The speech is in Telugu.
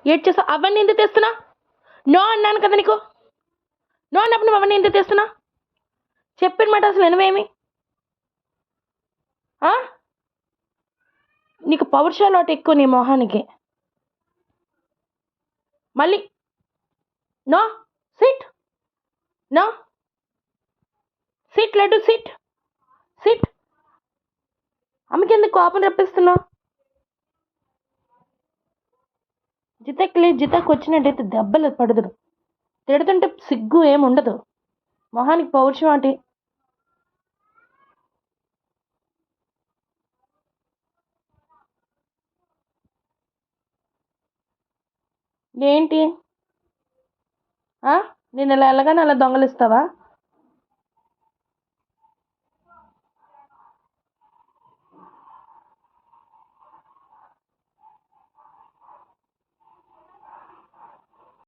ఏడ్ చేసావు అవన్నీ ఎందుకు తెస్తున్నా? నో అన్నాను కదా నీకు. నో అన్నప్పుడు నువ్వు అవన్నీ ఎందుకు తెస్తున్నా? చెప్పిన మాట అసలు వినవేమి? నీకు పౌరుషాలు ఒకటి ఎక్కువ నీ మొహానికి. మళ్ళీ no sit, no sit Laddu, sit sit. అమ్మకి ఎందుకు కోపం రప్పిస్తున్నావు? జితకు వచ్చినట్టయితే దెబ్బలు పడుదురు. తిడుతుంటే సిగ్గు ఏముండదు. మొహానికి పౌరుషం అంటే ఏంటి? నేను ఇలా ఎలాగానే అలా దొంగలిస్తావా?